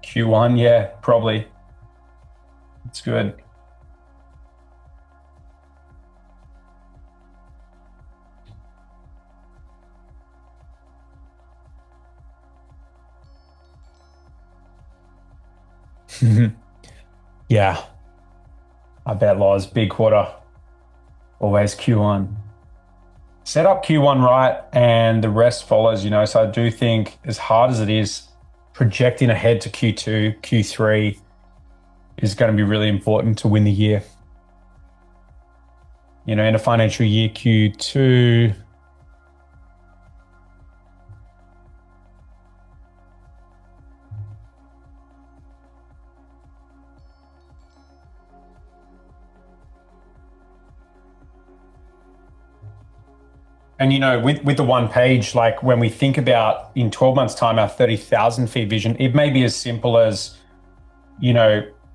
Q1, yeah, probably. It's good. Yeah, I bet, Loz. Big quarter. Always Q1. Set up Q1 right and the rest follows, So I do think, as hard as it is, projecting ahead to Q2, Q3 is going to be really important to win the year. In a financial year, Q2. And with the one page, like when we think about in 12 months' time, our 30,000 feet vision, it may be as simple as,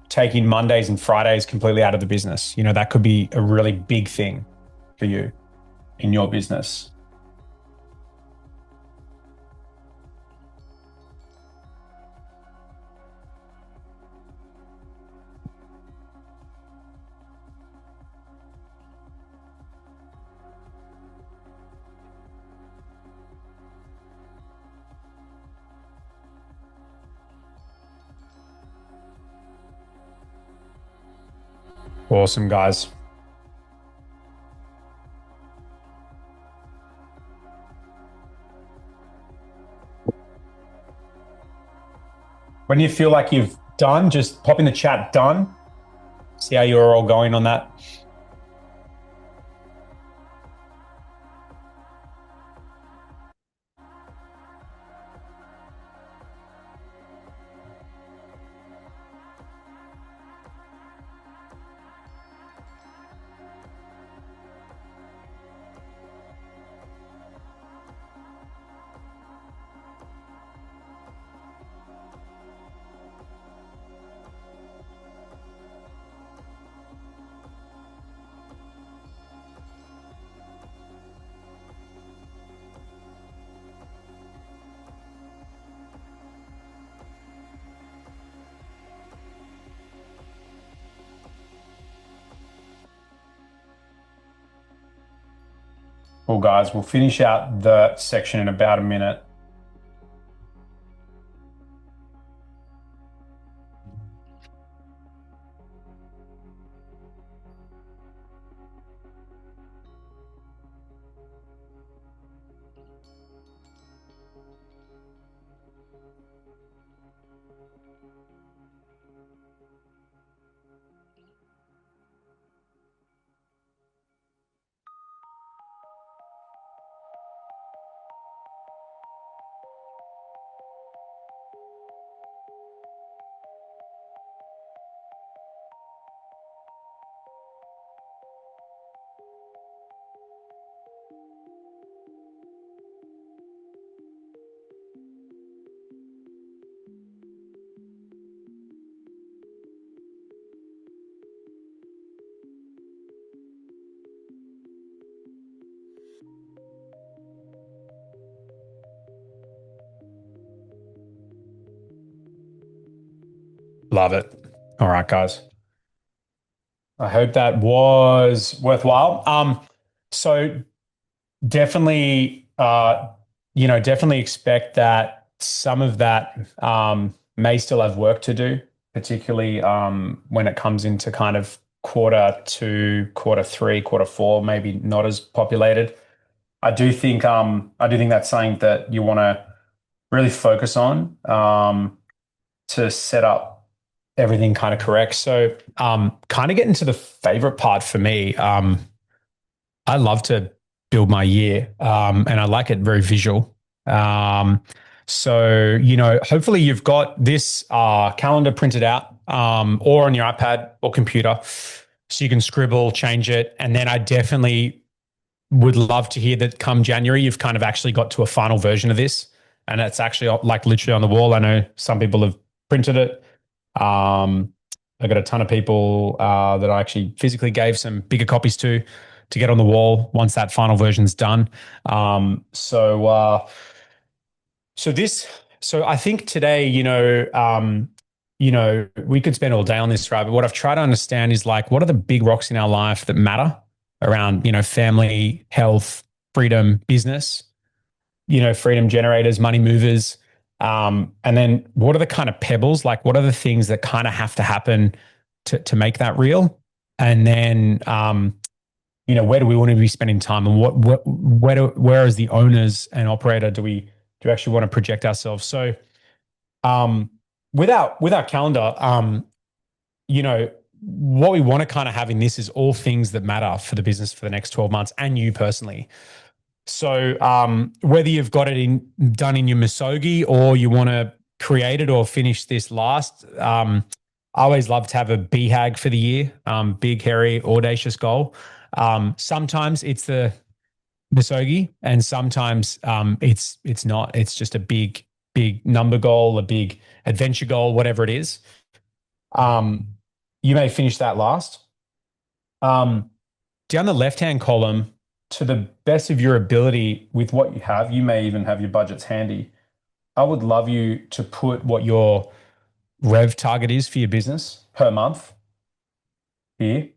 taking Mondays and Fridays completely out of the business. That could be a really big thing for you in your business. Awesome, guys. When you feel like you've done, just pop in the chat done. See how you're all going on that. Well, guys, we'll finish out the section in about a minute. Love it. All right, guys. I hope that was worthwhile. So definitely, definitely expect that some of that may still have work to do, particularly when it comes into kind of quarter 2, quarter 3, quarter 4, maybe not as populated. I do think that's something that you want to really focus on to set up everything kind of correct. So, kind of getting to the favorite part for me. I love to build my year, and I like it very visual. So, hopefully you've got this calendar printed out, or on your iPad or computer, so you can scribble, change it, and then I definitely would love to hear that come January, you've kind of actually got to a final version of this, and it's actually like literally on the wall. I know some people have printed it. I got a ton of people that I actually physically gave some bigger copies to get on the wall once that final version's done. So I think today, we could spend all day on this, right? But what I've tried to understand is like, what are the big rocks in our life that matter around, family, health, freedom, business, freedom generators, money movers. And then what are the kind of pebbles? Like, what are the things that kind of have to happen to make that real? And then, where do we want to be spending time, and where as the owners and operator do we actually want to project ourselves? So, with our calendar, what we want to kind of have in this is all things that matter for the business for the next 12 months and you personally. So, whether you've got it done in your misogi or you want to create it or finish this last, I always love to have a BHAG for the year, big, hairy, audacious goal. Sometimes it's the misogi, and sometimes it's not. It's just a big, big number goal, a big adventure goal, whatever it is. Um, you may finish that last. Down the left-hand column, to the best of your ability with what you have, you may even have your budgets handy. I would love you to put what your rev target is for your business per month here,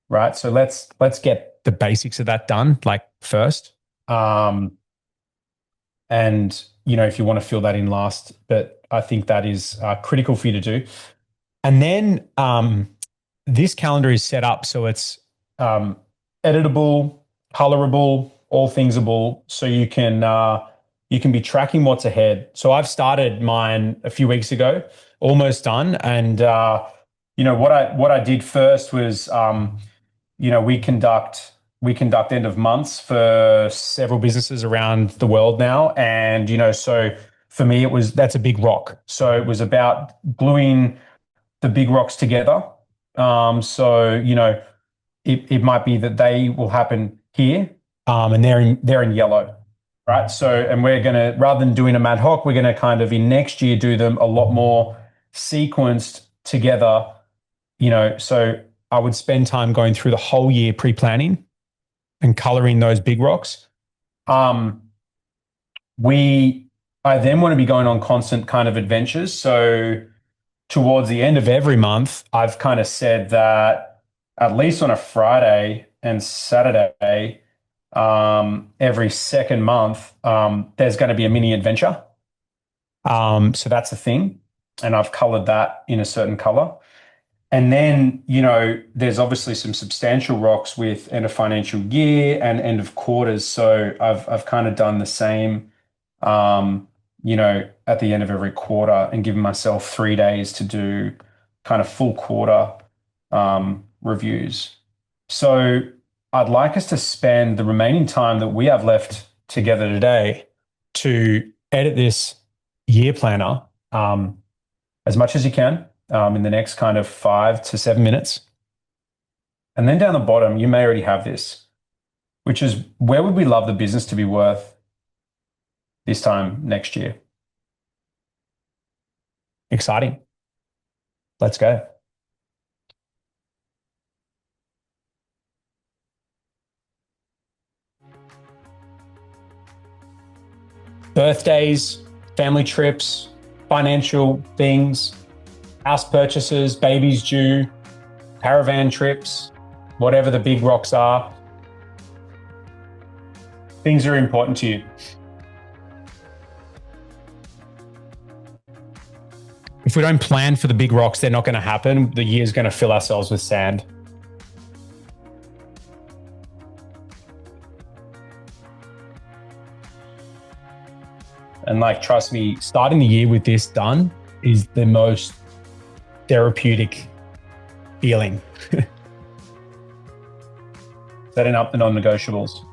right? So let's get the basics of that done, like first. And if you want to fill that in last, but I think that is critical for you to do. And then this calendar is set up so it's editable, colorable, all thingsable, so you can you can be tracking what's ahead. So I've started mine a few weeks ago, almost done. And what I did first was we conduct end of months for several businesses around the world now. And so for me that's a big rock. So it was about gluing the big rocks together. It might be that they will happen here, and they're in yellow, right? So, and we're gonna, rather than doing them ad hoc, we're gonna kind of in next year do them a lot more sequenced together. So I would spend time going through the whole year pre-planning and coloring those big rocks. I then want to be going on constant kind of adventures. So towards the end of every month, I've kind of said that at least on a Friday and Saturday, every second month, there's going to be a mini adventure. So that's a thing. And I've colored that in a certain color. And then, there's obviously some substantial rocks with end of financial year and end of quarters. So I've kind of done the same, at the end of every quarter and given myself 3 days to do kind of full quarter reviews. So I'd like us to spend the remaining time that we have left together today to edit this year planner as much as you can in the next kind of 5 to 7 minutes. And then down the bottom, you may already have this, which is where would we love the business to be worth this time next year? Exciting. Let's go. Birthdays, family trips, financial things, house purchases, babies due, caravan trips, whatever the big rocks are. Things are important to you. If we don't plan for the big rocks, they're not going to happen. The year's going to fill ourselves with sand. And trust me, starting the year with this done is the most therapeutic feeling. Setting up the non-negotiables.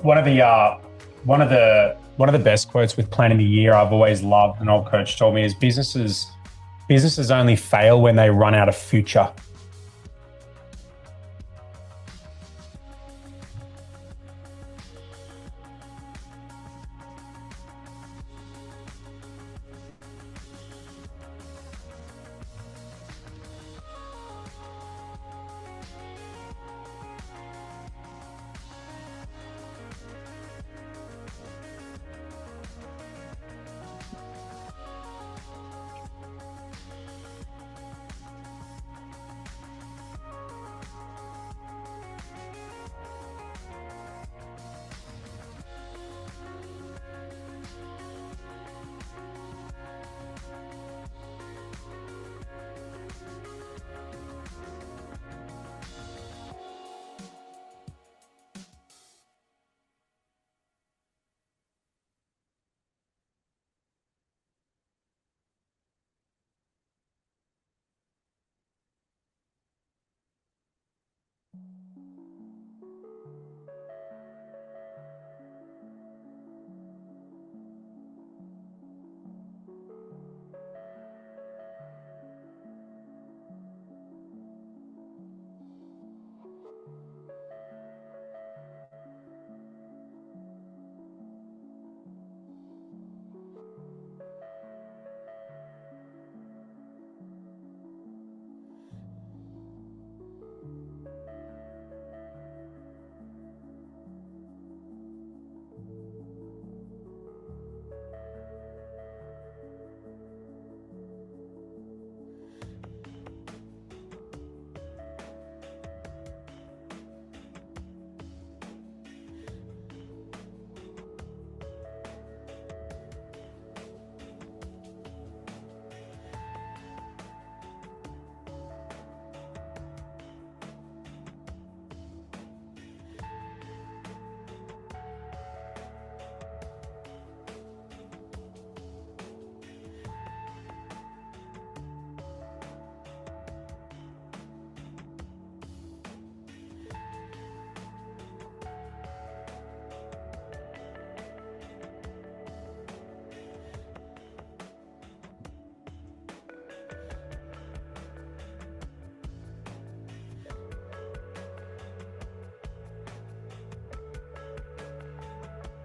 One of the one of the best quotes with planning the year I've always loved, an old coach told me, is businesses only fail when they run out of future.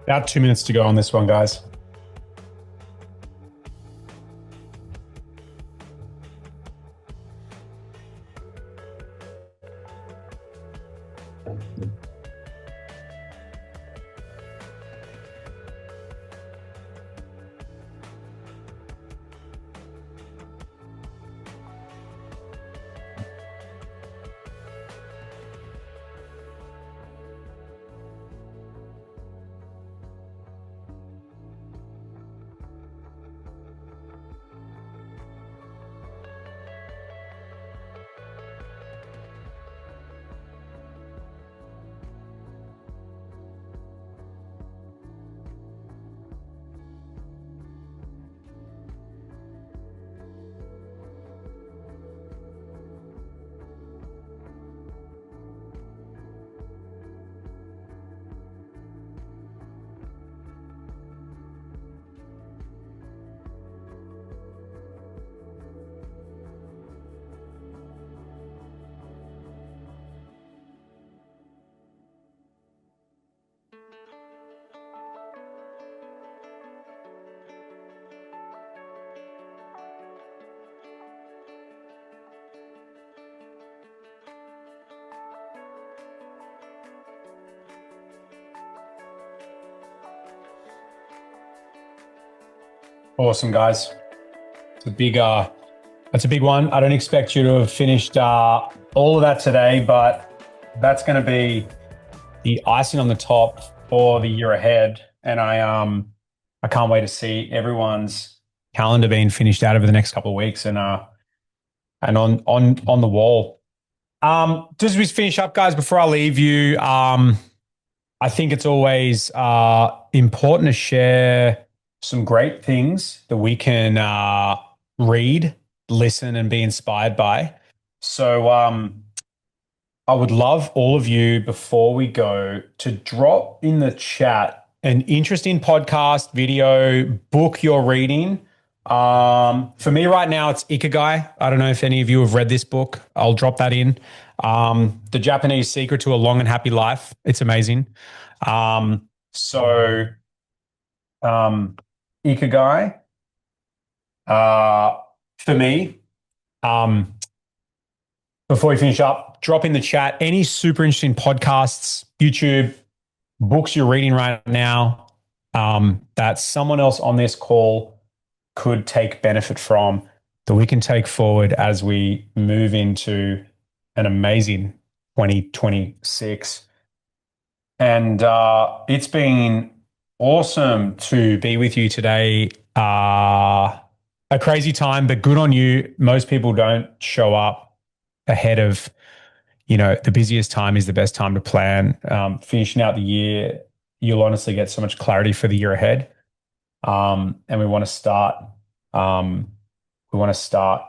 About 2 minutes to go on this one, guys. Awesome, guys. It's a big, that's a big one. I don't expect you to have finished all of that today, but that's going to be the icing on the top for the year ahead. And I can't wait to see everyone's calendar being finished out over the next couple of weeks and on the wall. Just as we finish up, guys, before I leave you, I think it's always important to share some great things that we can read, listen, and be inspired by. So I would love all of you, before we go, to drop in the chat an interesting podcast, video, book you're reading. For me right now, it's Ikigai. I don't know if any of you have read this book. I'll drop that in. The Japanese Secret to a Long and Happy Life. It's amazing. So Ikigai, for me, before we finish up, drop in the chat any super interesting podcasts, YouTube, books you're reading right now that someone else on this call could take benefit from, that we can take forward as we move into an amazing 2026. And it's been awesome to be with you today. A crazy time, but good on you. Most people don't show up ahead of, the busiest time is the best time to plan. Finishing out the year, you'll honestly get so much clarity for the year ahead. And we want to start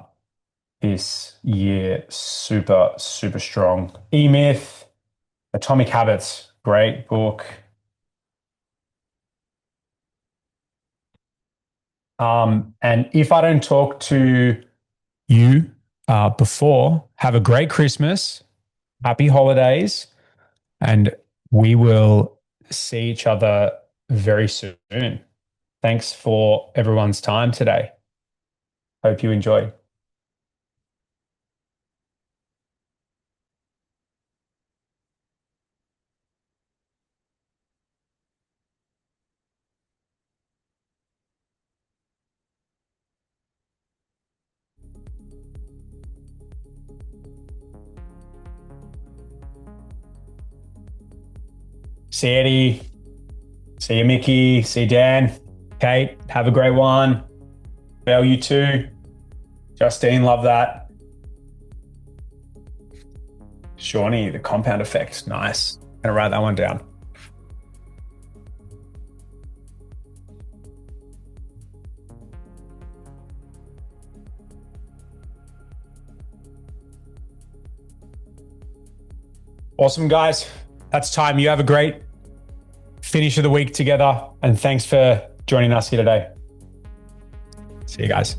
this year super, super strong. E-Myth, Atomic Habits, great book. And if I don't talk to you before, have a great Christmas, happy holidays, and we will see each other very soon. Thanks for everyone's time today. Hope you enjoy. See you, Eddie. See you, Mickey. See you, Dan. Kate, have a great one. Belle, you too. Justine, love that. Shawnee, the compound effect. Nice. I'm going to write that one down. Awesome, guys. That's time. You have a great finish of the week together. And thanks for joining us here today. See you guys.